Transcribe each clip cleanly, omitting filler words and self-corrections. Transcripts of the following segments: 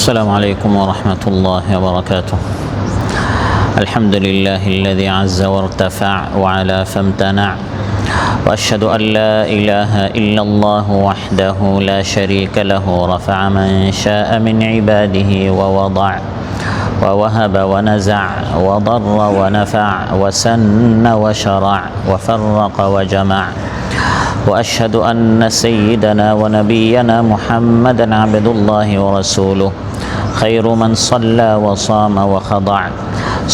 السلام عليكم ورحمة الله وبركاته. الحمد لله الذي عز وارتفع وعلا فامتنع، وأشهد أن لا إله إلا الله وحده لا شريك له، رفع من شاء من عباده ووضع ووهب ونزع وضر ونفع وسن وشرع وفرق وجمع، وأشهد أن سيدنا ونبينا محمدا عبد الله ورسوله، خير من صلى وصام وخضع،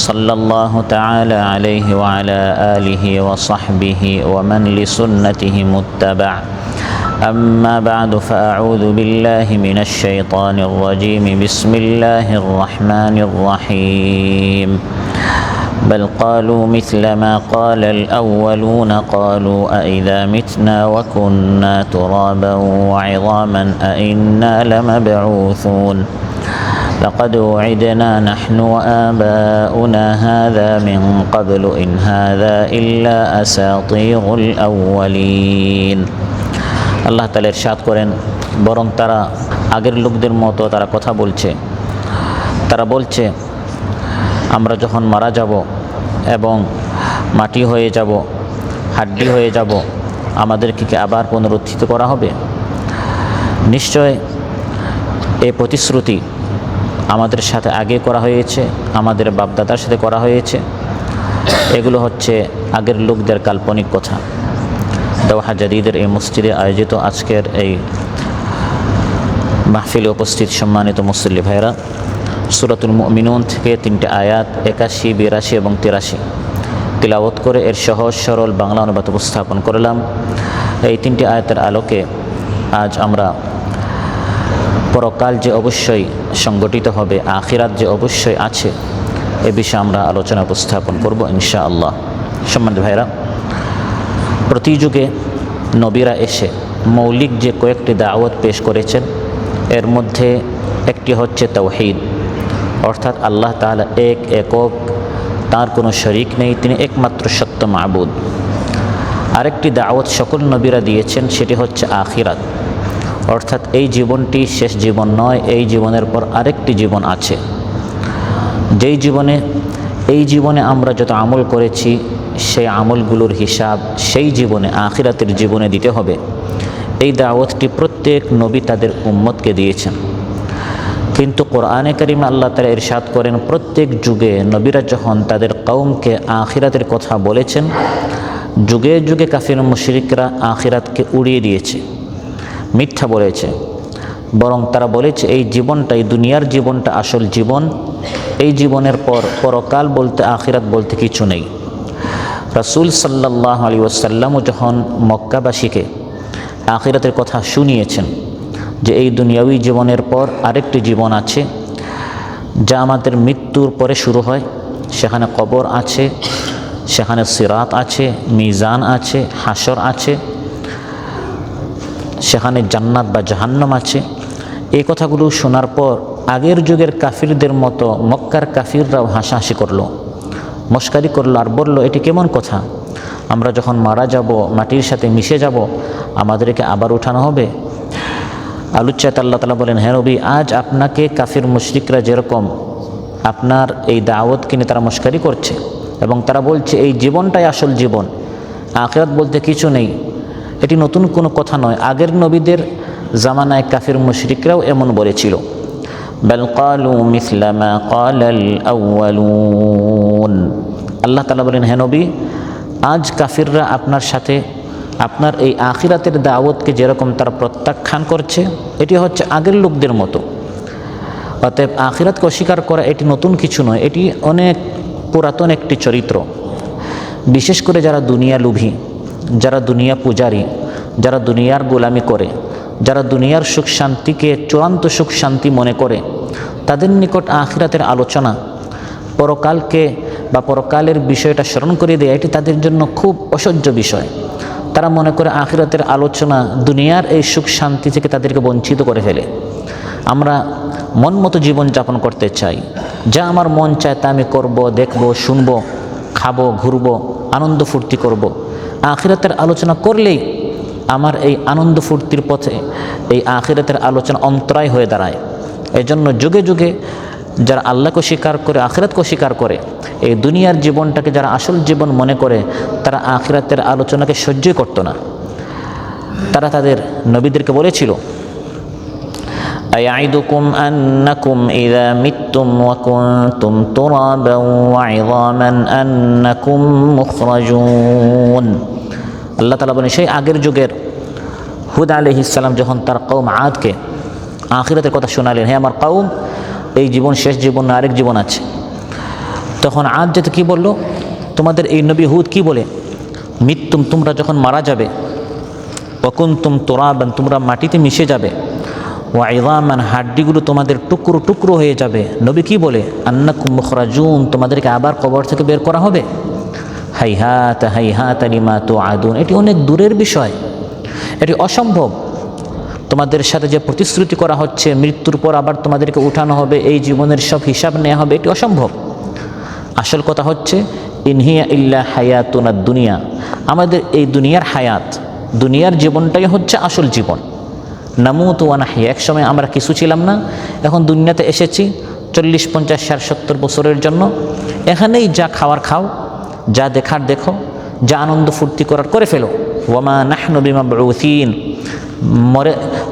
صلى الله تعالى عليه وعلى آله وصحبه ومن لسنته متبع. أما بعد، فأعوذ بالله من الشيطان الرجيم. بسم الله الرحمن الرحيم. بل قالوا مثل ما قال الأولون، قالوا أإذا متنا وكنا ترابا وعظاما أإنا لمبعوثون، لقد وعدنا نحن وآباؤنا هذا من قبل إن هذا إلا أساطير الأولين। আল্লাহ তাআলা ইরশাদ করেন, বরং তারা আগের লোকদের মতো তারা কথা বলছে। তারা বলছে, আমরা যখন মারা যাব এবং মাটি হয়ে যাব, হাড্ডি হয়ে যাব, আমাদেরকে কি আবার পুনরুত্থিত করা হবে? নিশ্চয় এই প্রতিশ্রুতি আমাদের সাথে আগে করা হয়েছে, আমাদের বাপদাদার সাথে করা হয়েছে। এগুলো হচ্ছে আগের লোকদের কাল্পনিক কথা। দোহা জাদিদের এই মসজিদে আয়োজিত আজকের এই মাহফিলে উপস্থিত সম্মানিত মুসল্লি ভাইরা, সূরাতুল মুমিনুন থেকে 3টে আয়াত 81, 82 এবং 83 তিলাওয়াত করে এর সহজ সরল বাংলা অনুবাদ উপস্থাপন করলাম। এই 3টে আয়াতের আলোকে আজ আমরা পরকাল যে অবশ্যই সংগঠিত হবে, আখিরাত যে অবশ্যই আছে, এ বিষয়ে আমরা আলোচনা উপস্থাপন করব ইনশাআল্লাহ। সম্মানিত ভাইরা, প্রতি যুগে নবীরা এসে মৌলিক যে কয়েকটি দাওয়াত পেশ করেছেন, এর মধ্যে একটি হচ্ছে তাওহীদ, অর্থাৎ আল্লাহ তাআলা একক, তার কোনো শরীক নেই, তিনি একমাত্র সত্য মাবুদ। আরেকটি দাওয়াত সকল নবীরা দিয়েছেন, সেটি হচ্ছে আখিরাত, অর্থাৎ এই জীবনটি শেষ জীবন নয়, এই জীবনের পর আরেকটি জীবন আছে। এই জীবনে আমরা যত আমল করেছি, সেই আমলগুলোর হিসাব সেই জীবনে, আখিরাতের জীবনে দিতে হবে। এই দাওয়াতটি প্রত্যেক নবী তাদের উম্মতকে দিয়েছেন। কিন্তু কোরআনে কারিমে আল্লাহ তাআলা ইরশাদ করেন, প্রত্যেক যুগে নবীরা যখন তাদের কওমকে আখিরাতের কথা বলেছেন, যুগে যুগে কাফির মুশরিকরা আখিরাতকে উড়িয়ে দিয়েছে, মিথ্যা বলেছে। বরং তারা বলেছে এই জীবনটা, এই দুনিয়ার জীবনটা আসল জীবন, এই জীবনের পর পরকাল বলতে, আখিরাত বলতে কিছু নেই। রাসূল সাল্লাল্লাহু আলাইহি ওয়াসাল্লামও যখন মক্কাবাসীকে আখিরাতের কথা শুনিয়েছেন, যে এই দুনিয়াবী জীবনের পর আরেকটি জীবন আছে, যা আমাদের মৃত্যুর পরে শুরু হয়, সেখানে কবর আছে, সেখানে সিরাত আছে, মিজান আছে, হাসর আছে, সেখানে জান্নাত বা জাহান্নাম আছে। এই কথাগুলো শোনার পর আগের যুগের কাফিরদের মতো মক্কার কাফিররাও হাসাহাসি করলো, মস্কারি করলো, আর বলল, এটি কেমন কথা? আমরা যখন মারা যাব, মাটির সাথে মিশে যাব, আমাদেরকে আবার উঠানো হবে? আলুচ্চাত আল্লাহ তাআলা বলেন, হে নবী, আজ আপনাকে কাফির মুশরিকরা যেরকম আপনার এই দাওয়াতকে নিয়ে তারা মস্কারি করছে এবং তারা বলছে এই জীবনটাই আসল জীবন, আখিরাত বলতে কিছু নেই, এটি নতুন কোনো কথা নয়। আগের নবীদের জামানায় কাফির মুশরিকরাও এমন বলেছিল। বাল ক্বালু মিসলা মা ক্বালাল আউয়ালুন। আল্লাহ তাআলা বলেন, হে নবী, আজ কাফিররা আপনার সাথে আপনার এই আখিরাতের দাওয়াতকে যেরকম তারা প্রত্যাখ্যান করছে, এটি হচ্ছে আগের লোকদের মতো। অতএব আখিরাতকে অস্বীকার করা এটি নতুন কিছু নয়, এটি অনেক পুরাতন একটি চরিত্র। বিশেষ করে যারা দুনিয়া লোভী, যারা দুনিয়া পূজারী, যারা দুনিয়ার গোলামি করে, যারা দুনিয়ার সুখ শান্তিকে চূড়ান্ত সুখ শান্তি মনে করে, তাদের নিকট আখিরাতের আলোচনা, পরকালকে বা পরকালের বিষয়টা স্মরণ করে দেয়, এটি তাদের জন্য খুব অসহ্য বিষয়। তারা মনে করে আখিরাতের আলোচনা দুনিয়ার এই সুখ শান্তি থেকে তাদেরকে বঞ্চিত করে ফেলে। আমরা মন মতো জীবন যাপন করতে চাই, যা আমার মন চায় তা আমি করব, দেখব, শুনব, খাবো, ঘুরবো, আনন্দ ফুর্তি করব। আখিরাতের আলোচনা করলেই আমার এই আনন্দ ফুর্তির পথে এই আখিরাতের আলোচনা অন্তরায় হয়ে দাঁড়ায়। এই জন্য যুগে যুগে যারা আল্লাহকে স্বীকার করে, আখিরাতকে স্বীকার করে, এই দুনিয়ার জীবনটাকে যারা আসল জীবন মনে করে, তারা আখিরাতের আলোচনাকে সহ্যই করতো না। তারা তাদের নবীদেরকে বলেছিল, আয়াইদুকুম আন্নাকুম ইযা মিত্তুম ওয়া কুনতুম তুরাবান ওয়া ইযামান আন্নাকুম মুখরাজুন। আল্লাহ তাআলা বলেন, সেই আগের যুগের হুদ আলাইহিস সালাম যখন তার কওম আদকে আখিরাতের কথা শোনালেন, হে আমার কওম, এই জীবন শেষ জীবন না, আরেক জীবন আছে। তখন আদ যেতে কি বলল, তোমাদের এই নবী হুদ কি বলে, মিত্তুম, তোমরা যখন মারা যাবে, ওয়া কুনতুম তুরাবান, তোমরা মাটিতে মিশে যাবে, ওয়া ইযামান, হাড্ডিগুলো তোমাদের টুকরো টুকরো হয়ে যাবে। নবী কি বলে, আন্নাকুম মুখরাজুন, তোমাদেরকে আবার কবর থেকে বের করা হবে। হাইহাতা হাইহাতা লিমা তুআদুন, এটি অনেক দূরের বিষয়, এটি অসম্ভব। তোমাদের সাথে যে প্রতিশ্রুতি করা হচ্ছে মৃত্যুর পর আবার তোমাদেরকে উঠানো হবে, এই জীবনের সব হিসাব নেওয়া হবে, এটি অসম্ভব। আসল কথা হচ্ছে, ইনহিয়া ইল্লা হায়াতুনা দুনিয়া, আমাদের এই দুনিয়ার হায়াত, দুনিয়ার জীবনটাই হচ্ছে আসল জীবন। নামুতু ওয়া নাহইয়া, এক সময় আমরা কিছু ছিলাম না, এখন দুনিয়াতে এসেছি 40, 50, 60, 70 বছরের জন্য। এখানেই যা খাওয়ার খাও, যা দেখার দেখো, যা আনন্দ ফুর্তি করার করে ফেলো। ওয়ামা নাহনু বিমাবউসিন,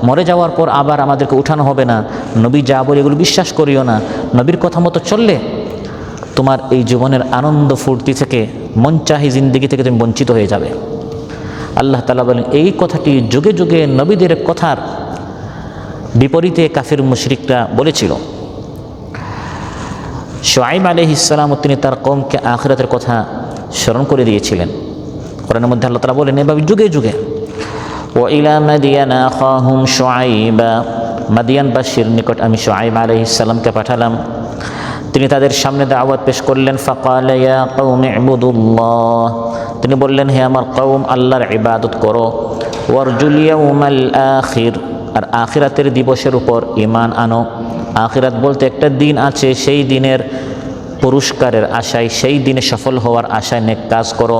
মরে যাওয়ার পর আবার আমাদেরকে উঠানো হবে না, নবী যা বলে এগুলো বিশ্বাস করিও না। নবীর কথা মতো চললে তোমার এই জীবনের আনন্দ ফুর্তি থেকে, মন চাহি জিন্দিগি থেকে তুমি বঞ্চিত হয়ে যাবে। আল্লাহ তাআলা বলেন, এই কথাটি যুগে যুগে নবীদের কথার বিপরীতে কাফির মুশরিকরা বলেছিল। শুআইব আলাইহিস সালাম তিনি তার কওমকে আখিরাতের কথা স্মরণ করে দিয়েছিলেন। কোরআনের মধ্যে আল্লাহ তাআলা বলেন, এভাবে যুগে যুগে, ওয়া ইলা মাদিয়ানা আখাহুম শুআইবা, মাদিয়ানবাসীর নিকট আমি শুআইব আলাইহিস সালামকে পাঠালাম। তিনি তাদের সামনে দাওয়াত পেশ করলেন। ফাকালা ইয়া কওমি ইবুদুল্লাহ, তিনি বললেন, হে আমার কওম, আল্লাহর ইবাদত করো। ওয়ারজুল ইয়াউমাল আখির, আর আখিরাতের দিবসের উপর ঈমান আনো। আখিরাত বলতে একটা দিন আছে, সেই দিনের পুরস্কারের আশায়, সেই দিনে সফল হওয়ার আশায় নেক কাজ করো।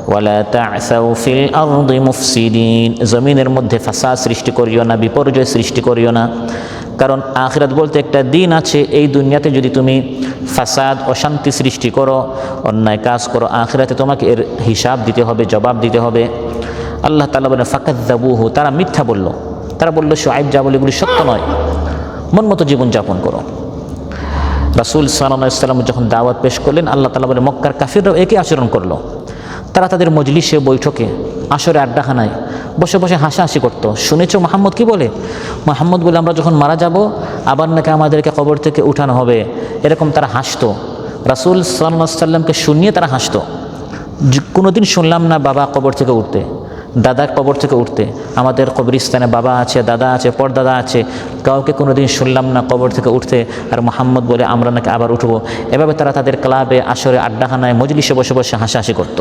ওয়ালা তা'সাউ ফিল আরদি মুফসিদিন, জমিনের মধ্যে ফাসাদ সৃষ্টি করিও না, বিপর্যয় সৃষ্টি করিও না। কারণ আখিরাত বলতে একটা দিন আছে, এই দুনিয়াতে যদি তুমি ফাসাদ, অশান্তি সৃষ্টি করো, অন্যায় কাজ করো, আখিরাতে তোমাকে এর হিসাব দিতে হবে, জবাব দিতে হবে। আল্লাহ তাআলা বলেন, ফাকাযযাবুহু, তারা মিথ্যা বলল। তারা বলল, শুআইব যা বলে এগুলি সত্য নয়, মন মতো জীবনযাপন করো। রাসূল সাল্লাল্লাহু আলাইহি ওয়াসাল্লাম যখন দাওয়াত পেশ করলেন, আল্লাহ তাআলা বলে, মক্কার কাফিররাও একই আচরণ করলো। তারা তাদের মজলিসে, বৈঠকে, আসরে, আড্ডাখানায় বসে বসে হাসাহাসি করতো। শুনেছো মোহাম্মদ কি বলে? মোহাম্মদ বলে, আমরা যখন মারা যাব আবার নাকি আমাদেরকে কবর থেকে উঠানো হবে, এরকম তারা হাসতো। রাসূল সাল্লাল্লাহু আলাইহি ওয়াসাল্লামকে শুনিয়ে তারা হাসতো। কোনোদিন শুনলাম না বাবা কবর থেকে উঠতে, দাদা কবর থেকে উঠতে। আমাদের কবরস্থানে বাবা আছে, দাদা আছে, পরদাদা আছে, কাউকে কোনোদিন শুনলাম না কবর থেকে উঠতে। আর মোহাম্মদ বলে আমরা নাকি আবার উঠবো। এভাবে তারা তাদের ক্লাবে, আসরে, আড্ডাখানায়, মজলিসে বসে বসে হাসাহাসি করত।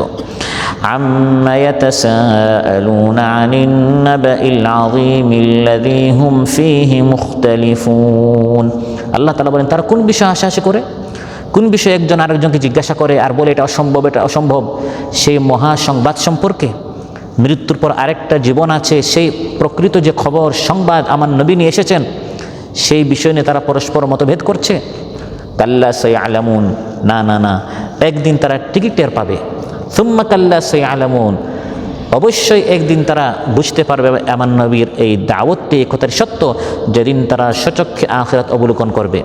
আম্মা ইয়াতাসাআলুনা আনিন নাবাইল আযীমিল্লাযী হুম ফীহি মুখতালিফুন। আল্লাহ তাআলা বলেন, তারা কোন বিষয়ে হাসাহাসি করে, কোন বিষয়ে একজন আরেকজনকে জিজ্ঞাসা করে আর বলে এটা অসম্ভব, এটা অসম্ভব, সেই মহা সংবাদ সম্পর্কে। মৃত্যুর পর আরেকটা জীবন আছে, সেই প্রকৃত যে খবর, সংবাদ আমার নবী নিয়ে এসেছেন, সেই বিষয় নিয়ে তারা পরস্পর মতভেদ করছে। কাল্লা সায়ালামুন, না না না, একদিন তারা ঠিকই টের পাবে। সুম্মা কাল্লা সায়ালামুন, অবশ্যই একদিন তারা বুঝতে পারবে আমার নবীর এই দাওয়াতটি এই কথার সত্য, যেদিন তারা সচক্ষে আখিরাত অবলোকন করবে।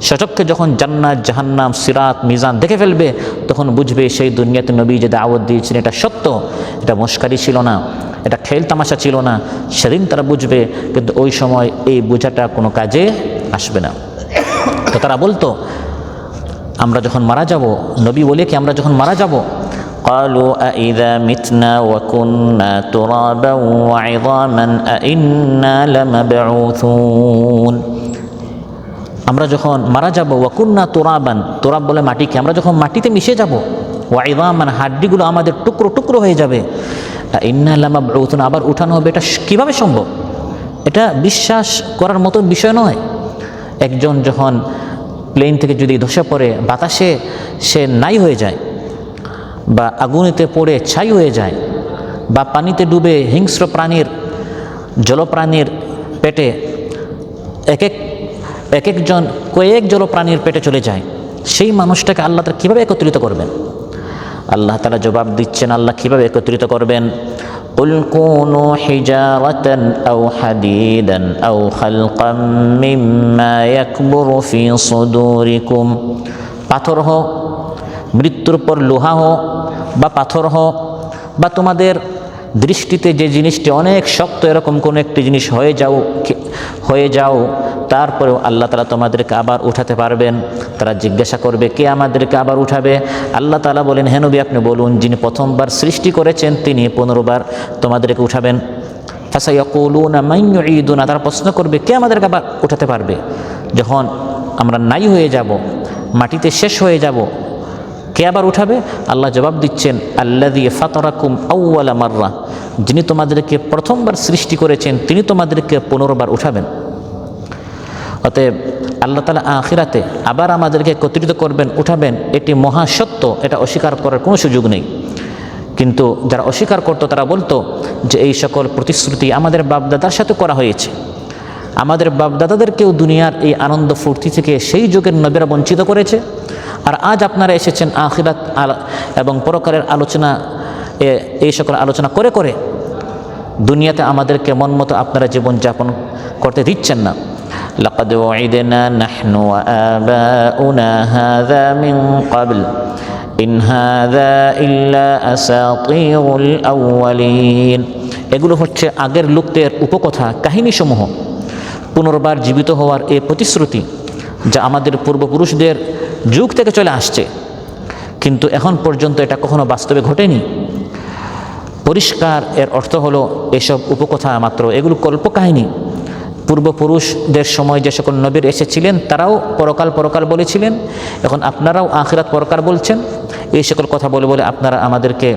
সচক্ষে যখন জান্নাত, জাহান্নাম, সিরাত, মিজান দেখে ফেলবে, তখন বুঝবে সেই দুনিয়াতে নবী যে দাওয়াত দিয়েছেন এটা সত্য, এটা মস্কারি ছিল না, এটা খেল তামাশা ছিল না। সেদিন তারা বুঝবে, কিন্তু ওই সময় এই বোঝাটা কোনো কাজে আসবে না। তো তারা বলতো, আমরা যখন মারা যাব, নবী বলে কি আমরা যখন মারা যাব, قالوا أإذا متنا وكنا ترابا وعظاما أإنا لمبعوثون, আমরা যখন মারা যাব, ওয়াকুন্না তুরাবান, তুরাব বলে মাটিকে, আমরা যখন মাটিতে মিশে যাব, ওয়াইযামান, হাড্ডিগুলো আমাদের টুকরো টুকরো হয়ে যাবে, আইন্না লামাবউথুন, আবার উঠানো হবে, এটা কিভাবে সম্ভব? এটা বিশ্বাস করার মতো বিষয় নয়। একজন যখন প্লেন থেকে যদি ধসে পড়ে, বাতাসে সে নাই হয়ে যায়, বা আগুনেতে পড়ে ছাই হয়ে যায়, বা পানিতে ডুবে হিংস্র প্রাণীর, জলপ্রাণীর পেটে এক এক এক একজন কয়েক জলপ্রাণীর পেটে চলে যায়, সেই মানুষটাকে আল্লাহ তাআলা কীভাবে একত্রিত করবেন? আল্লাহ তাআলা জবাব দিচ্ছেন আল্লাহ কীভাবে একত্রিত করবেন। কুল কুনু হিজারাতান আও হাদিদান আও খালকাম মিম্মা ইয়াকবুরু ফি সুদুরিকুম, পাথর হোক, মৃত্যুর পর লোহা হোক বা পাথর হোক, বা তোমাদের দৃষ্টিতে যে জিনিসটি অনেক শক্ত এরকম কোনো একটি জিনিস হয়ে যাও, তারপরেও আল্লাহ তাআলা তোমাদেরকে আবার উঠাতে পারবেন। তারা জিজ্ঞাসা করবে কে আমাদেরকে আবার উঠাবে? আল্লাহ তাআলা বলেন, হে নবী আপনি বলুন, যিনি প্রথমবার সৃষ্টি করেছেন তিনি পুনর্বার তোমাদেরকে উঠাবেন। ফাসায়াকুলুনা মান ইউঈদুনা, তারা প্রশ্ন করবে কে আমাদেরকে আবার উঠাতে পারবে? যখন আমরা নাই হয়ে যাব, মাটিতে শেষ হয়ে যাব, কে আবার উঠাবে? আল্লাহ জবাব দিচ্ছেন, আল্লাযী ফাতারাকুম আউওয়ালা মাররা, যিনি তোমাদেরকে প্রথমবার সৃষ্টি করেছেন তিনি তোমাদেরকে পুনর্বার উঠাবেন। অতএব আল্লাহ তাআলা আখিরাতে আবার আমাদেরকে একত্রিত করবেন, উঠাবেন, এটি মহাসত্য, এটা অস্বীকার করার কোনো সুযোগ নেই। কিন্তু যারা অস্বীকার করতো তারা বলতো যে এই সকল প্রতিশ্রুতি আমাদের বাপদাদার সাথে করা হয়েছে, আমাদের বাপদাদাদেরকেও দুনিয়ার এই আনন্দ ফুর্তি থেকে সেই যুগের নবীরা বঞ্চিত করেছে, আর আজ আপনারা এসেছেন আখিরাত এবং পরকালের আলোচনা, এই সকল আলোচনা করে করে দুনিয়াতে আমাদেরকে মন মতো আপনারা জীবনযাপন করতে দিচ্ছেন না। লাকাদ ওয়াইদনা নাহনু ওয়া আবাউনা হাযা মিন ক্বাবল ইন হাযা ইল্লা আসাতিরুল আউয়ালিন। এগুলো হচ্ছে আগের লোকদের উপকথা, কাহিনীসমূহ, পুনর্বার জীবিত হওয়ার এই প্রতিশ্রুতি যা আমাদের পূর্বপুরুষদের যুগ থেকে চলে আসছে, কিন্তু এখন পর্যন্ত এটা কখনো বাস্তবে ঘটেনি। পরিষ্কার এর অর্থ হলো এসব উপকথা মাত্র, এগুলো কল্পকাহিনী। পূর্বপুরুষদের সময় যে সকল নবীর এসেছিলেন তারাও পরকাল বলেছিলেন, এখন আপনারাও আখিরাত পরকাল বলছেন। এই সকল কথা বলে বলে আপনারা আমাদেরকে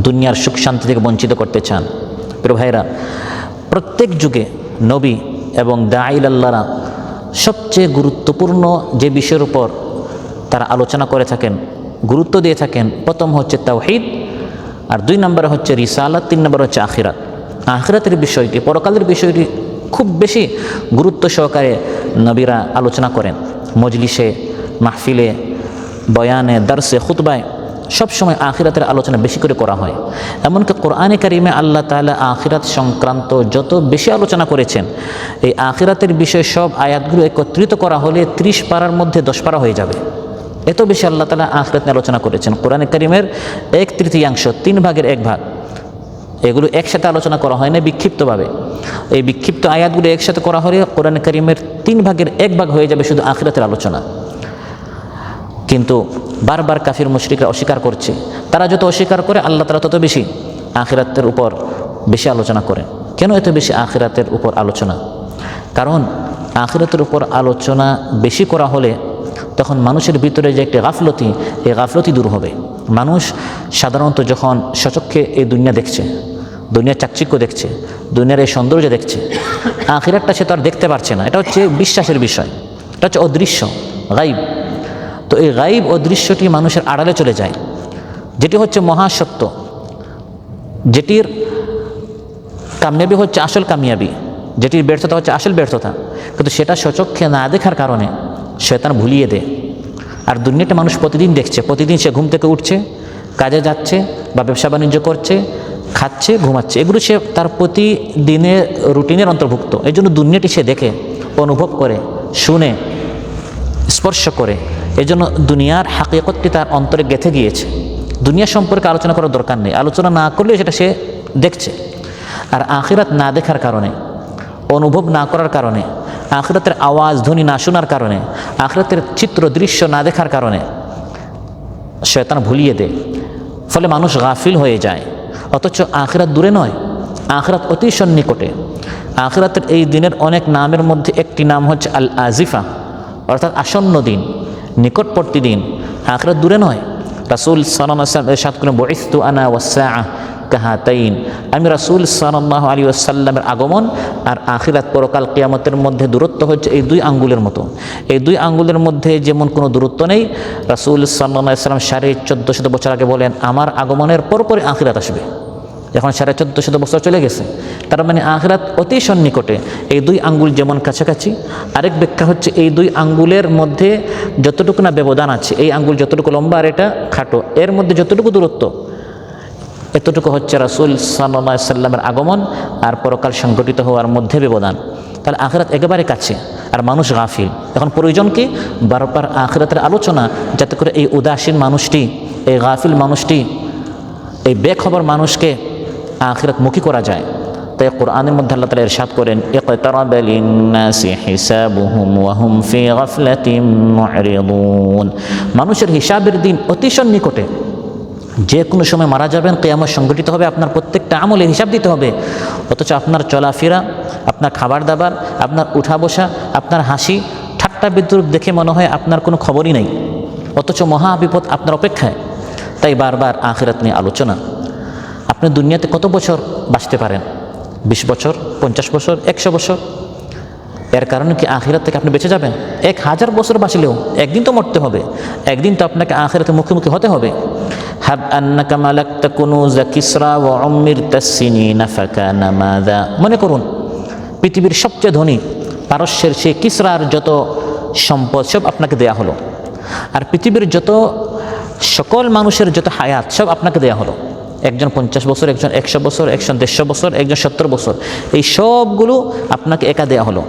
দুনিয়ার সুখ শান্তি থেকে বঞ্চিত করতে চান। প্রিয় ভাইরা, প্রত্যেক যুগে নবী এবং দাঈল আল্লাহরা সবচেয়ে গুরুত্বপূর্ণ যে বিষয়ের উপর তারা আলোচনা করে থাকেন, গুরুত্ব দিয়ে থাকেন, প্রথম হচ্ছে তাওহীদ, আর 2 নম্বরে হচ্ছে রিসালাত, 3 নম্বরে হচ্ছে আখিরাত। আখিরাতের বিষয়টি, পরকালের বিষয়টি খুব বেশি গুরুত্ব সহকারে নবীরা আলোচনা করেন। মজলিসে, মাহফিলে, বয়ানে, দারসে, খুতবায় সবসময় আখিরাতের আলোচনা বেশি করে করা হয়। এমনকি কোরআনে কারিমে আল্লাহ তাআলা আখিরাত সংক্রান্ত যত বেশি আলোচনা করেছেন, এই আখিরাতের বিষয়ে সব আয়াতগুলো একত্রিত করা হলে 30 পারার মধ্যে 10 পারা হয়ে যাবে। এত বেশি আল্লাহ তাআলা আখিরাত নিয়ে আলোচনা করেছেন। কোরআনে কারিমের 1/3, 3 ভাগের 1 ভাগ এগুলো একসাথে আলোচনা করা হয় না, বিক্ষিপ্তভাবে। এই বিক্ষিপ্ত আয়াতগুলো একসাথে করা হলে কোরআনে কারিমের 3 ভাগের 1 ভাগ হয়ে যাবে শুধু আখিরাতের আলোচনা। কিন্তু বারবার কাফির মুশরিকরা অস্বীকার করছে। তারা যত অস্বীকার করে আল্লাহ তাআলা তত বেশি আখিরাতের উপর বেশি আলোচনা করেন। কেন এত বেশি আখিরাতের উপর আলোচনা? কারণ আখিরাতের উপর আলোচনা বেশি করা হলে তখন মানুষের ভিতরে যে একটি গাফলতি, এই গাফলতি দূর হবে। মানুষ সাধারণত যখন সচক্ষে এই দুনিয়া দেখছে, দুনিয়ার চাকচিক্য দেখছে, দুনিয়ার এই সৌন্দর্য দেখছে, আখিরাতটা সে তো আর দেখতে পারছে না। এটা হচ্ছে বিশ্বাসের বিষয়, এটা হচ্ছে অদৃশ্য, গায়ব। তো এই গায়ব অদৃশ্যটি মানুষের আড়ালে চলে যায়, যেটি হচ্ছে মহাসত্য, যেটির কামিয়াবি হচ্ছে আসল কামিয়াবি, যেটির ব্যর্থতা হচ্ছে আসল ব্যর্থতা। কিন্তু সেটা সচক্ষে না দেখার কারণে শয়তান ভুলিয়ে দেয়। আর দুনিয়াটা মানুষ প্রতিদিন দেখছে, প্রতিদিন সে ঘুম থেকে উঠছে, কাজে যাচ্ছে বা ব্যবসা বাণিজ্য করছে, খাচ্ছে, ঘুমাচ্ছে, এগুলো সে তার প্রতিদিনের রুটিনের অন্তর্ভুক্ত। এই জন্য দুনিয়াটি সে দেখে, অনুভব করে, শুনে, স্পর্শ করে। এই জন্য দুনিয়ার হাকিকতটি তার অন্তরে গেঁথে গিয়েছে। দুনিয়া সম্পর্কে আলোচনা করার দরকার নেই, আলোচনা না করলে সেটা সে দেখছে। আর আখিরাত না দেখার কারণে, অনুভব না করার কারণে, আখিরাতের আওয়াজ ধ্বনি না শোনার কারণে, আখিরাতের চিত্র দৃশ্য না দেখার কারণে শয়তান ভুলিয়ে দেয়। ফলে মানুষ গাফিল হয়ে যায়। অথচ আখিরাত দূরে নয়, আখিরাত অতি সন্নিকটে। আখিরাতের এই দিনের অনেক নামের মধ্যে একটি নাম হচ্ছে আল আজিফা, অর্থাৎ আসন্ন দিন, নিকটবর্তী দিন। আখিরাত দূরে নয়। রাসূল সাল্লাল্লাহু আলাইহি ওয়াসাল্লাম ইরশাদ করেন, বুইসতু আনা ওয়াস-সাআ কাহাতাইন, আমি রাসূল সাল্লাল্লাহু আলাইহি ওয়াসাল্লামের আগমন আর আখিরাত পরকাল কিয়ামতের মধ্যে দূরত্ব হচ্ছে এই 2 আঙ্গুলের মতো। এই 2 আঙ্গুলের মধ্যে যেমন কোনো দূরত্ব নেই। রাসূল সাল্লাল্লাহু আলাইহি ওয়াসাল্লাম 1450 বছর আগে বলেন, আমার আগমনের পরপরই আখিরাত আসবে। এখন 1450 বছর চলে গেছে, তার মানে আখিরাত অতি সন্নিকটে। এই 2 আঙ্গুল যেমন কাছাকাছি, আরেক ব্যাখ্যা হচ্ছে এই 2 আঙ্গুলের মধ্যে যতটুকু না ব্যবধান আছে, এই আঙ্গুল যতটুকু লম্বা আর এটা খাটো, এর মধ্যে যতটুকু দূরত্ব, এতটুকু হচ্ছে রাসূল সাল্লাল্লাহু আলাইহি সাল্লামের আগমন আর পরকাল সংঘটিত হওয়ার মধ্যে ব্যবধান। তাহলে আখিরাত একেবারে কাছে, আর মানুষ গাফিল। এখন প্রয়োজন কি বারবার আখিরাতের আলোচনা, যাতে করে এই উদাসীন মানুষটি, এই গাফিল মানুষটি, এই বেখবর মানুষকে আখিরাত মুখী করা যায়। তাই কোরআনের মধ্যে আল্লাহ তাআলা ইরশাদ করেন, ইকতারাবা লিন-নাসি হিসাবুহুম ওয়া হুম ফি গাফলাতিন মু'রিদুন। মানুষের হিসাবের দিন অতি সন্নিকটে, যে কোনো সময় মারা যাবেন, কিয়ামত সংঘটিত হবে, আপনার প্রত্যেকটা আমলের হিসাব দিতে হবে। অথচ আপনার চলাফেরা, আপনার খাবার দাবার, আপনার উঠা বসা, আপনার হাসি ঠাট্টা বিদ্রুপ দেখে মনে হয় আপনার কোনো খবরই নেই, অথচ মহা বিপদ আপনার অপেক্ষায়। তাই বারবার আখিরাত নিয়ে আলোচনা। আপনি দুনিয়াতে কত বছর বাঁচতে পারেন? 20 বছর, 50 বছর, 100 বছর? এর কারণে কি আখিরাত থেকে আপনি বেঁচে যাবেন? 1000 বছর বাঁচলেও একদিন তো মরতে হবে, একদিন তো আপনাকে আখিরাতে মুখোমুখি হতে হবে। হাব আন্নাকা মালাকতা কুনুজা কিসরা ওয়া উম্মিরতা সিনিনা ফাকানা মাযা। মনে করুন পৃথিবীর সবচেয়ে ধনী পারস্যের সেই কিসরার যত সম্পদ সব আপনাকে দেয়া হলো, আর পৃথিবীর যত সকল মানুষের যত হায়াত সব আপনাকে দেয়া হলো। একজন 50 বছর, একজন 100 বছর, একজন 150 বছর, একজন 70 বছর, এই সবগুলো আপনাকে একা দেয়া হলো।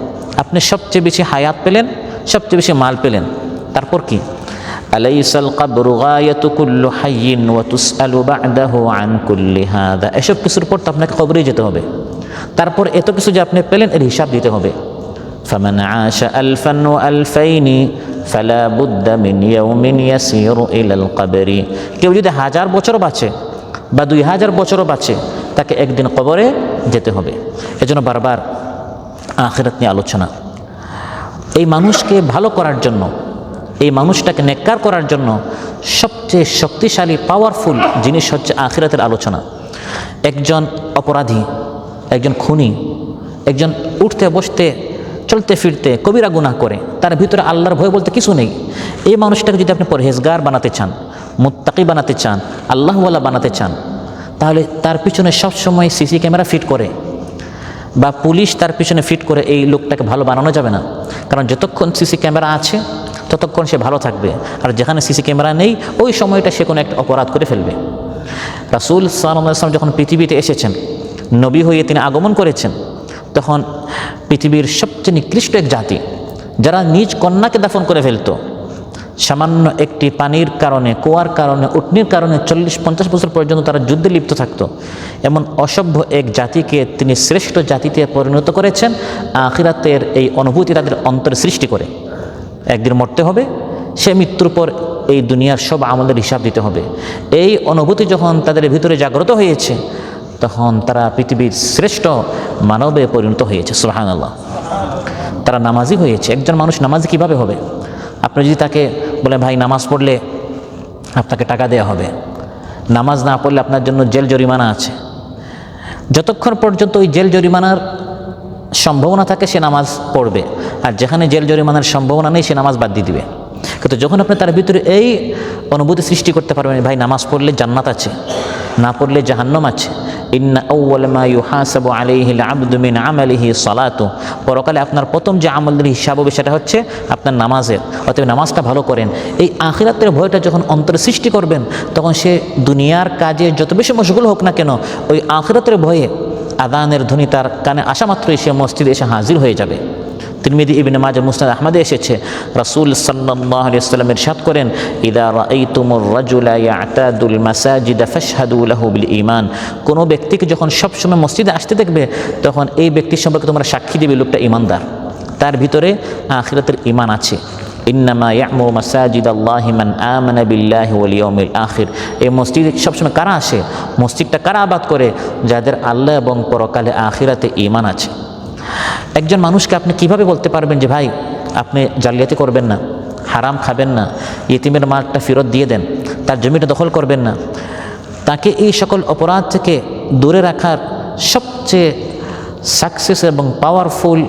আপনি সবচেয়ে বেশি হায়াত পেলেন, সবচেয়ে বেশি মাল পেলেন। তারপর কি? আলাইসাল কবরু গায়াতু কুল্লু হাইয়িন ওয়া তুসআলু বা'দাহু আন কুল্লি হাযা। এসব কিছুর পর তো আপনাকে কবরে যেতে হবে। তারপর এত কিছু যে আপনি পেলেন এর হিসাব দিতে হবে। ফামান আশা আলফান ওয়া আলফাইনি ফালা বুদ্দা মিন ইয়াউমিন ইয়াসিরু ইলাল কবরি। কেউ যদি 1000 বছরও বাঁচে বা 2000 বছরও বাঁচে, তাকে একদিন কবরে যেতে হবে। এজন্য বারবার আখিরাত নিয়ে আলোচনা। এই মানুষকে ভালো করার জন্য, এই মানুষটাকে নেককার করার জন্য সবচেয়ে শক্তিশালী পাওয়ারফুল জিনিস হচ্ছে আখিরাতের আলোচনা। একজন অপরাধী, একজন খুনি, একজন উঠতে বসতে চলতে ফিরতে কবিরা গুনাহ করে, তার ভিতরে আল্লাহর ভয় বলতে কিছু নেই, এই মানুষটাকে যদি আপনি পরহেজগার বানাতে চান, মুত্তাকি বানাতে চান, আল্লাহওয়ালা বানাতে চান, তাহলে তার পিছনে সবসময় সিসি ক্যামেরা ফিট করে বা পুলিশ তার পিছনে ফিট করে এই লোকটাকে ভালো বানানো যাবে না। কারণ যতক্ষণ সিসি ক্যামেরা আছে ততক্ষণ সে ভালো থাকবে, আর যেখানে সিসি ক্যামেরা নেই ওই সময়টা সে কোনো একটা অপরাধ করে ফেলবে। রাসূল সাল্লাল্লাহু আলাইহি ওয়াসাল্লাম যখন পৃথিবীতে এসেছেন, নবী হয়ে তিনি আগমন করেছেন, তখন পৃথিবীর সবচেয়ে নিকৃষ্ট এক জাতি, যারা নিজ কন্যাকে দাফন করে ফেলতো, সামান্য একটি পানির কারণে, কুয়ার কারণে, উটনির কারণে 40-50 বছর পর্যন্ত তারা যুদ্ধে লিপ্ত থাকতো, এমন অসভ্য এক জাতিকে তিনি শ্রেষ্ঠ জাতিতে পরিণত করেছেন আখিরাতের এই অনুভূতি তাদের অন্তরে সৃষ্টি করে। একদিন মরতে হবে, সে মৃত্যুর পর এই দুনিয়ার সব আমলের হিসাব দিতে হবে। এই অনুভূতি যখন তাদের ভিতরে জাগ্রত হয়েছে, তখন তারা পৃথিবীর শ্রেষ্ঠ মানবে পরিণত হয়েছে। সুবহানাল্লাহ। তারা নামাজি হয়েছে। একজন মানুষ নামাজি কিভাবে হবে? আপনি যদি তাকে বলে ভাই নামাজ পড়লে আপনাকে টাকা দেওয়া হবে, নামাজ না পড়লে আপনার জন্য জেল জরিমানা আছে, যতক্ষণ পর্যন্ত ওই জেল জরিমানার সম্ভাবনা থাকে সে নামাজ পড়বে, আর যেখানে জেল জরিমানার সম্ভাবনা নেই সে নামাজ বাদ দিয়ে দিবে। কিন্তু যখন আপনি তার ভিতরে এই অনুভূতি সৃষ্টি করতে পারবেন, ভাই নামাজ পড়লে জান্নাত আছে, না পড়লে জাহান্নাম আছে, ইন্না আউওয়াল মা ইউহাসাবু আলাইহিল আবদু মিন আমালিহি সালাতু, পরকালে আপনার প্রথম যে আমলের হিসাব হবে সেটা হচ্ছে আপনার নামাজের। অতএব নামাজটা ভালো করেন। এই আখিরাতের ভয়টা যখন অন্তরে সৃষ্টি করবেন, তখন সে দুনিয়ার কাজে যত বেশি মশগুল হোক না কেন, ওই আখিরাতের ভয়ে আযানের ধ্বনি তার কানে আসা মাত্রই সে মসজিদে এসে হাজির হয়ে যাবে। তিরমিজি, ইবনে মাজাহ, মুসনাদ আহমদে এসেছে, রাসূল সাল্লাল্লাহু আলাইহি ওয়াসাল্লাম ইরশাদ করেন, ইযা রাআইতুমুর রাজুলা ইয়াতাদুল মাসাজিদ ফাশহাদু লাহু বিল ঈমান। কোনো ব্যক্তিকে যখন সবসময় মসজিদে আসতে দেখবে, তখন এই ব্যক্তির সম্পর্কে তোমরা সাক্ষী দিবে লোকটা ঈমানদার, তার ভিতরে আখিরাতের ঈমান আছে। ইন্নামা ইয়ামুরু মাসাজিদাল্লাহি মান আমানা বিল্লাহি ওয়াল ইয়াউমিল আখির। এই মসজিদে সবসময় কারা আসে? মসজিদটা কারা আবাদ করে? যাদের আল্লাহ এবং পরকালে আখিরাতে ঈমান আছে। একজন মানুষকে আপনি কিভাবে বলতে পারবেন যে ভাই আপনি জালিয়াতি করবেন না, হারাম খাবেন না, ইতিমের মালটা ফেরত দিয়ে দেন, তার জমিটা দখল করবেন না? তাকে এই সকল অপরাধ থেকে দূরে রাখার সবচেয়ে সাকসেস এবং পাওয়ারফুল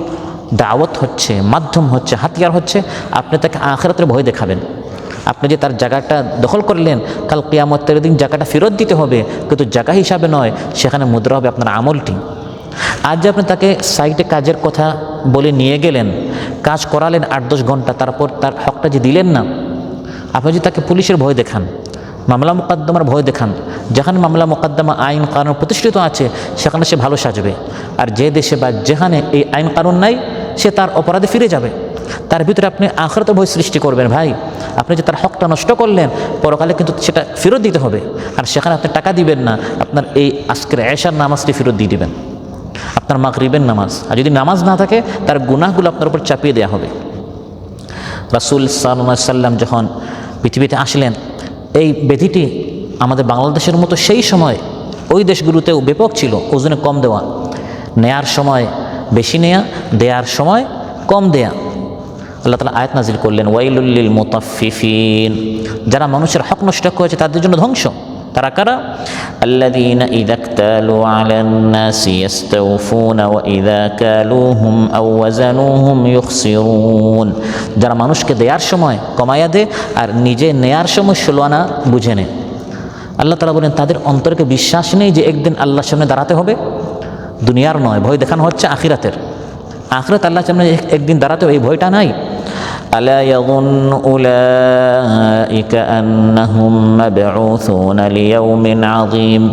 দাওয়াত হচ্ছে, মাধ্যম হচ্ছে, হাতিয়ার হচ্ছে, আপনি তাকে আখিরাতের ভয় দেখাবেন। আপনি যে তার জায়গাটা দখল করলেন, কাল কিয়ামতের দিন জায়গাটা ফেরত দিতে হবে, কিন্তু জায়গা হিসাবে নয়, সেখানে মুদ্রা হবে আপনার আমলটি। আজ যে আপনি তাকে সাইটে কাজের কথা বলে নিয়ে গেলেন, কাজ করালেন 8-10 ঘন্টা, তারপর তার হকটা যে দিলেন না, আপনি যদি তাকে পুলিশের ভয় দেখান, মামলা মোকদ্দমার ভয় দেখান, যেখানে মামলা মোকদ্দমা আইন কানুন প্রতিষ্ঠিত আছে সেখানে সে ভালো সাজবে, আর যে দেশে বা যেখানে এই আইন কানুন নাই সে তার অপরাধে ফিরে যাবে। তার ভিতরে আপনি আখিরাতের ভয় সৃষ্টি করবেন। ভাই, আপনি যে তার হকটা নষ্ট করলেন, পরকালে কিন্তু সেটা ফেরত দিতে হবে, আর সেখানে আপনি টাকা দিবেন না, আপনার এই আজকের এশার নামাজটি ফেরত দিয়ে দিবেন, আপনার মাগরিবের নামাজ। আর যদি নামাজ না থাকে তার গুনাহগুলো আপনার উপর চাপিয়ে দেওয়া হবে। রাসূল সাল্লাল্লাহু আলাইহি সাল্লাম যখন পৃথিবীতে আসলেন, এই ব্যাধিটি আমাদের বাংলাদেশের মতো সেই সময় ওই দেশগুলোতেও ব্যাপক ছিল। ওজনে কম দেওয়া, নেয়ার সময় বেশি নেয়া, দেয়ার সময় কম দেয়া। আল্লাহ তাআলা আয়াত নাজিল করলেন, ওয়াইলুল লিল মুতাফফিফিন, যারা মানুষের হক নষ্ট করেছে তাদের জন্য ধ্বংস। তারা কারা? আল্লাযীনা ইযা ইকতালু আলান নাসি ইস্তাওফুনা ওয়া ইযা কালুহুম আও ওয়াজানুহুম ইউখসিরুন, যারা মানুষকে দেয়ার সময় কমায়া দেয় আর নিজে নেয়ার সময় 16 আনা বুঝে নেয়। আল্লাহ তাআলা বলেন তাদের অন্তরকে বিশ্বাস নেই যে একদিন আল্লাহর সামনে দাঁড়াতে হবে। দুনিয়ার নয়, ভয় দেখানো হচ্ছে আখিরাতের। আখিরাত আল্লাহর সামনে একদিন দাঁড়াতে হবে, এই ভয়টা নাই। আলা ইয়াযুন্নু উলাইকা আন্নাহুম মাবউসুনা লিয়াউমিন আযীম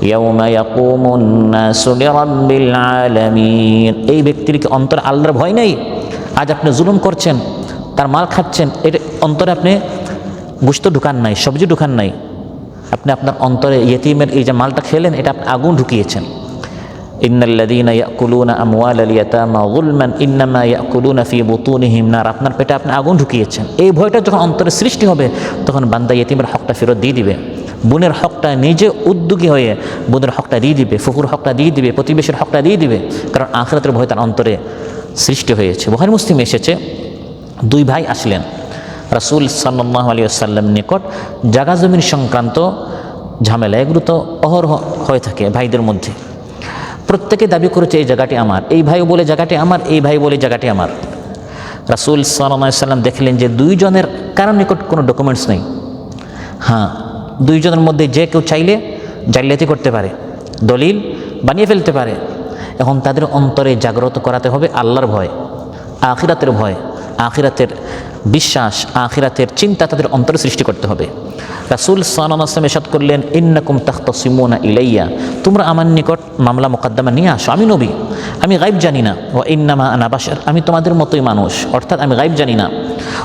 ইয়াওমা ইয়াকুমুন নাসু লিরাব্বিল আলামিন, এই ব্যক্তির কি অন্তরে আল্লাহর ভয় নেই? আজ আপনি জুলুম করছেন, তার মাল খাচ্ছেন, এটা অন্তরে আপনি গোশত ঢুকান নাই, সবজি ঢুকান নাই, আপনি আপনার অন্তরে ইয়েতিমের এই যে মালটা খেলেন, এটা আপনি আগুন ঢুকিয়েছেন। ইন্নাল্লাযীনা ইয়াকুলুনা আমওয়ালাল ইয়াতামা যুলমান ইন্নামা ইয়াকুলুনা ফি বুতুনিহিম নার, আপনার পেটে আপনি আগুন ঢুকিয়েছেন। এই ভয়টা যখন অন্তরে সৃষ্টি হবে, তখন বান্দা ইয়েতিমের হকটা ফেরত দিয়ে দিবে, বোনের হকটা নিজে উদ্যোগী হয়ে বোনের হকটা দিয়ে দিবে, ফুফুর হকটা দিয়ে দিবে, প্রতিবেশীর হকটা দিয়ে দিবে, কারণ আখিরাতের ভয় তার অন্তরে সৃষ্টি হয়েছে। বুখারী মুসলিমে এসেছে, 2 ভাই আসলেন রাসূল সাল্লাল্লাহু আলাইহি ওয়াসাল্লাম নিকট জায়গা জমিন সংক্রান্ত ঝামেলা। এগুলো তো অহরহ হয়ে থাকে ভাইদের মধ্যে। প্রত্যেকে দাবি করেছে এই জায়গাটি আমার, এই ভাই বলে জায়গাটি আমার, এই ভাই বলে জায়গাটি আমার। রাসূল সাল্লাল্লাহু আলাইহি ওয়াসাল্লাম দেখলেন যে 2 জনের কারোর নিকট কোনো ডকুমেন্টস নেই। হ্যাঁ, 2 জনের মধ্যে যে কেউ চাইলে জালিয়াতি করতে পারে, দলিল বানিয়ে ফেলতে পারে। এখন তাদের অন্তরে জাগ্রত করাতে হবে আল্লাহর ভয়, আখিরাতের ভয়, আখিরাতের বিশ্বাস, আখিরাতের চিন্তা তাদের অন্তরে সৃষ্টি করতে হবে। রাসূল সাল্লাল্লাহু আলাইহি ওয়াসাল্লাম ইরশাদ করলেন, ইন্নাকুম তাখতাসিমুনা ইলাইয়া, তোমরা আমার নিকট মামলা মোকদ্দমা নিয়ে আসো, আমি নবী, আমি গায়ব জানি না। ওয়া ইন্নামা আনা বাশার, আমি তোমাদের মতোই মানুষ, অর্থাৎ আমি গায়ব জানি না।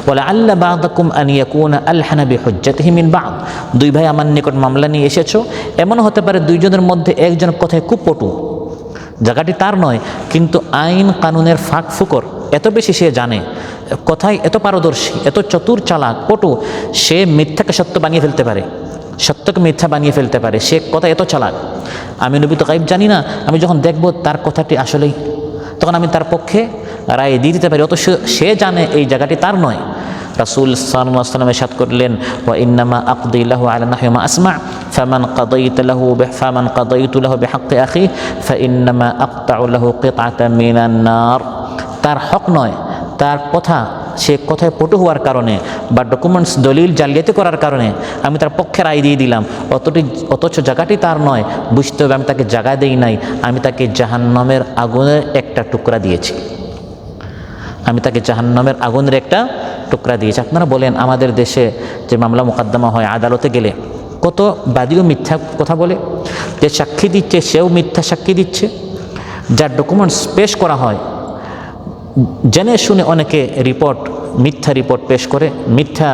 ওয়ালা আল্লা বা'দাকুম আন ইয়াকুনা আলহানা বিহুজ্জাতিহি মিন বা'দ, 2 ভাই আমার নিকট মামলা নিয়ে এসেছো, এমন হতে পারে 2 জনের মধ্যে একজন কথায় খুব পটু, জায়গাটি তার নয়, কিন্তু আইন কানুনের ফাঁক ফুকর এত বেশি সে জানে, কথায় এত পারদর্শী, এত চতুর চালাক পটু, সে মিথ্যাকে সত্য বানিয়ে ফেলতে পারে, সত্যকে মিথ্যা বানিয়ে ফেলতে পারে, সে কথা এত চালাক। আমি নবী তো গায়ব জানি না, আমি যখন দেখব তার কথাটি আসলেই, তখন আমি তার পক্ষে রায় দিয়ে দিতে পারি, অত সে জানে এই জায়গাটি তার নয়। রাসূল সাল্লাল্লাহু আলাইহি ওয়াসাল্লাম ইরশাদ করলেন, ওয়া ইন্নামা আকদি লাহু আলা নাহয়ি মা আসমা ফামান কাদাইতু লাহু বিহাক্কি আখি ফাইন্নামা আকতাউ লাহু কিতআতাম মিনান নার, তার হক নয়, তার কথা, সে কথায় পটু হওয়ার কারণে বা ডকুমেন্টস দলিল জালিয়াতি করার কারণে আমি তার পক্ষে রায় দিয়ে দিলাম, অথচ জায়গাটি তার নয়, বুঝতে হবে আমি তাকে জায়গা দেই নাই, আমি তাকে জাহান্নামের আগুনের একটা টুকরা দিয়েছি, আমি তাকে জাহান্নামের আগুনের একটা টুকরা দিয়েছি। আপনারা বলেন, আমাদের দেশে যে মামলা মোকদ্দমা হয় আদালতে গেলে কত বাদীও মিথ্যা কথা বলে, যে সাক্ষী দিচ্ছে সেও মিথ্যা সাক্ষী দিচ্ছে, যার ডকুমেন্টস পেশ করা হয় জেনে শুনে অনেকে মিথ্যা রিপোর্ট পেশ করে, মিথ্যা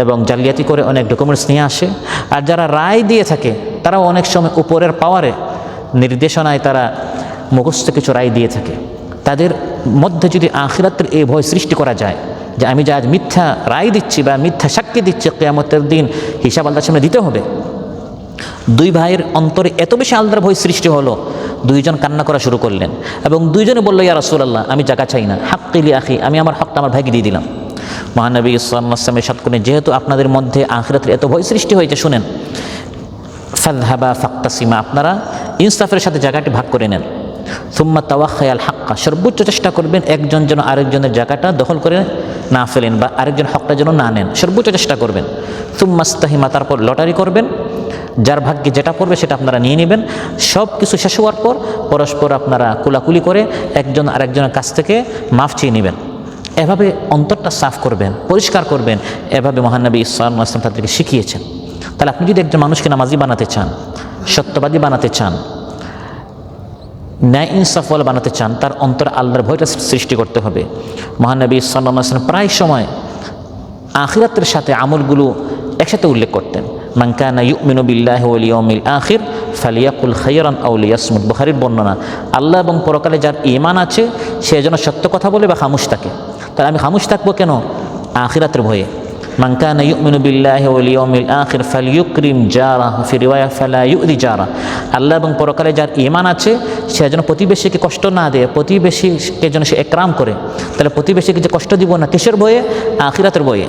এবং জালিয়াতি করে অনেক ডকুমেন্টস নিয়ে আসে। আর যারা রায় দিয়ে থাকে তারাও অনেক সময় উপরের পাওয়ারে নির্দেশনায় তারা মুখস্থ কিছু রায় দিয়ে থাকে। তাদের মধ্যে যদি আখিরাতের এই ভয় সৃষ্টি করা যায় যে আমি যে আজ মিথ্যা রায় দিচ্ছি বা মিথ্যা সাক্ষী দিচ্ছি, কিয়ামতের দিন হিসাব আল্লাহর সামনে দিতে হবে। 2 ভাইয়ের অন্তরে এত বেশি আল্লাহর ভয় সৃষ্টি হলো, 2 জন কান্না করা শুরু করলেন এবং 2 জনে বলল, ইয়া রাসূলুল্লাহ, আমি জায়গা চাই না, হাক্কি লি আখি, আমি আমার হকটা আমার ভাইকে দিয়ে দিলাম। মহানবী সাল্লাল্লাহু আলাইহি ওয়াসাল্লাম ইরশাদ করেন, যেহেতু আপনাদের মধ্যে আখিরাতের এত ভয় সৃষ্টি হয়েছে, শুনেন, ফাযহাবা ফাক্তাসিমা, আপনারা ইনসাফের সাথে জায়গাটি ভাগ করে নেন। সুম্মা তাওয়াখায়াল হাক্কা, সর্বোচ্চ চেষ্টা করবেন একজন যেন আরেকজনের জায়গাটা দখল করে না ফেলেন বা আরেকজন হকটা যেন না নেন, সর্বোচ্চ চেষ্টা করবেন। সুম্মাস্তাহিমা, তারপর লটারি করবেন, যার ভাগ্যে যেটা পড়বে সেটা আপনারা নিয়ে নেবেন। সব কিছু শেষ হওয়ার পর পরস্পর আপনারা কুলাকুলি করে একজন আরেকজনের কাছ থেকে মাফ চেয়ে নেবেন। এভাবে অন্তরটা সাফ করবেন, পরিষ্কার করবেন। এভাবে মহানবী সাল্লাল্লাহু আলাইহি ওয়াসাল্লাম তাদেরকে শিখিয়েছেন। তাহলে আপনি যদি একজন মানুষকে নামাজি বানাতে চান, সত্যবাদী বানাতে চান, ন্যায় ইনসাফওয়ালা বানাতে চান, তার অন্তরে আল্লাহর ভয়টা সৃষ্টি করতে হবে। মহানবী সাল্লাল্লাহু আলাইহি ওয়াসাল্লাম প্রায় সময় আখিরাতের সাথে আমলগুলো একসাথে উল্লেখ করতেন। মান কানা ইউমিনু বিল্লাহি ওয়াল ইয়াউমিল আখির ফালিয়াকুল খায়রান আও লিয়াসমুত, বুখারীর বর্ণনা। আল্লাহ এবং পরকালে যার ঈমান আছে সে যেন সত্য কথা বলে বা খামোশ থাকে। তাহলে আমি খামোশ থাকবো কেন? আখিরাতের ভয়ে। মান কানা ইউমিনু বিল্লাহি ওয়াল ইয়াউমিল আখির ফালইউকরিম জারাহু, ফি রিওয়ায়া ফালা ইউদি জারা। আল্লাহ এবং পরকালে যার ঈমান আছে সে যেন প্রতিবেশীকে কষ্ট না দেয়, প্রতিবেশীকে যেন সে একরাম করে। তাহলে প্রতিবেশীকে যে কষ্ট দিব না, কিসের ভয়ে? আখিরাতের ভয়ে।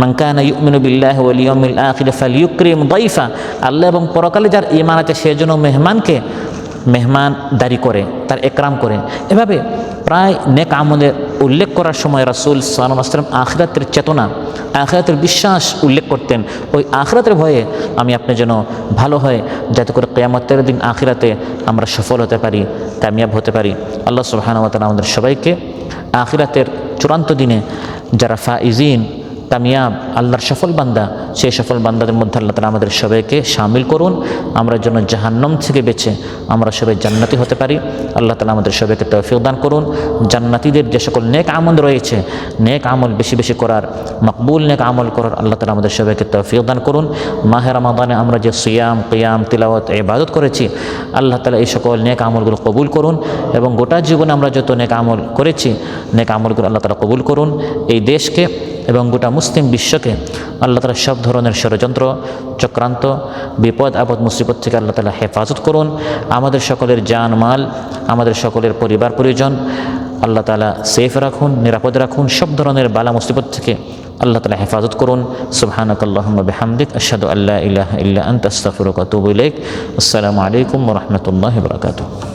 মান কানা ইউমিনু বিল্লাহি ওয়াল ইয়াউমিল আখির ফালইউকরিম দাইফা, আল্লাহ এবং পরকালে যার ঈমান আছে সে যেন মেহমানকে মেহমানদারি করে, তার একরাম করে। এভাবে প্রায় নেক আমলের উল্লেখ করার সময় রাসূল সাল্লাল্লাহু আলাইহি ওয়াসাল্লাম আখিরাতের চেতনা, আখিরাতের বিশ্বাস উল্লেখ করতেন। ওই আখিরাতের ভয়ে আমি আপনি যেন ভালো হয়, যাতে করে কিয়ামতের দিন আখিরাতে আমরা সফল হতে পারি, কামিয়াব হতে পারি। আল্লাহ সুবহানাহু ওয়া তাআলা আমাদের সবাইকে আখিরাতের চূড়ান্ত দিনে যারা ফাইজিন, কামিয়াব, আল্লাহর সফল বান্দা, সেই সফল বান্দাদের মধ্যে আল্লাহ তাআলা আমাদের সবাইকে শামিল করুন। আমরা যেন জাহান্নাম থেকে বেঁচে আমরা সবাই জান্নাতি হতে পারি। আল্লাহ তাআলা আমাদের সবাইকে তৌফিক দান করুন। জান্নাতীদের যে সকল নেক আমল রয়েছে, নেক আমল বেশি বেশি করার, মকবুল নেক আমল করার আল্লাহ তাআলা আমাদের সবাইকে তৌফিক দান করুন। মাহে রমাদানে আমরা যে সিয়াম, কিয়াম, তিলাওয়াত, ইবাদত করেছি, আল্লাহ তাআলা এই সকল নেক আমলগুলো কবুল করুন। এবং গোটা জীবনে আমরা যত নেক আমল করেছি, নেক আমলগুলো আল্লাহ তাআলা কবুল করুন। এই দেশকে এবং গোটা মুসলিম বিশ্বকে আল্লাহ তাআলা সব ধরনের ষড়যন্ত্র, চক্রান্ত, বিপদ আপদ, মুসিবত থেকে আল্লাহ তাআলা হেফাজত করুন। আমাদের সকলের জান মাল, আমাদের সকলের পরিবার পরিজন আল্লাহ তাআলা সেফ রাখুন, নিরাপদ রাখুন। সব ধরনের বালা মুসিবত থেকে আল্লাহ তাআলা হেফাজত করুন। সুবহানাকাল্লাহুম্মা বিহামদিক, আশহাদু আল্লা ইলাহা ইল্লা আনতা, আস্তাগফিরুকা ওয়া আতুবু ইলাইক। আসসালামু আলাইকুম ওয়া রাহমাতুল্লাহি ওয়া বারাকাতুহু।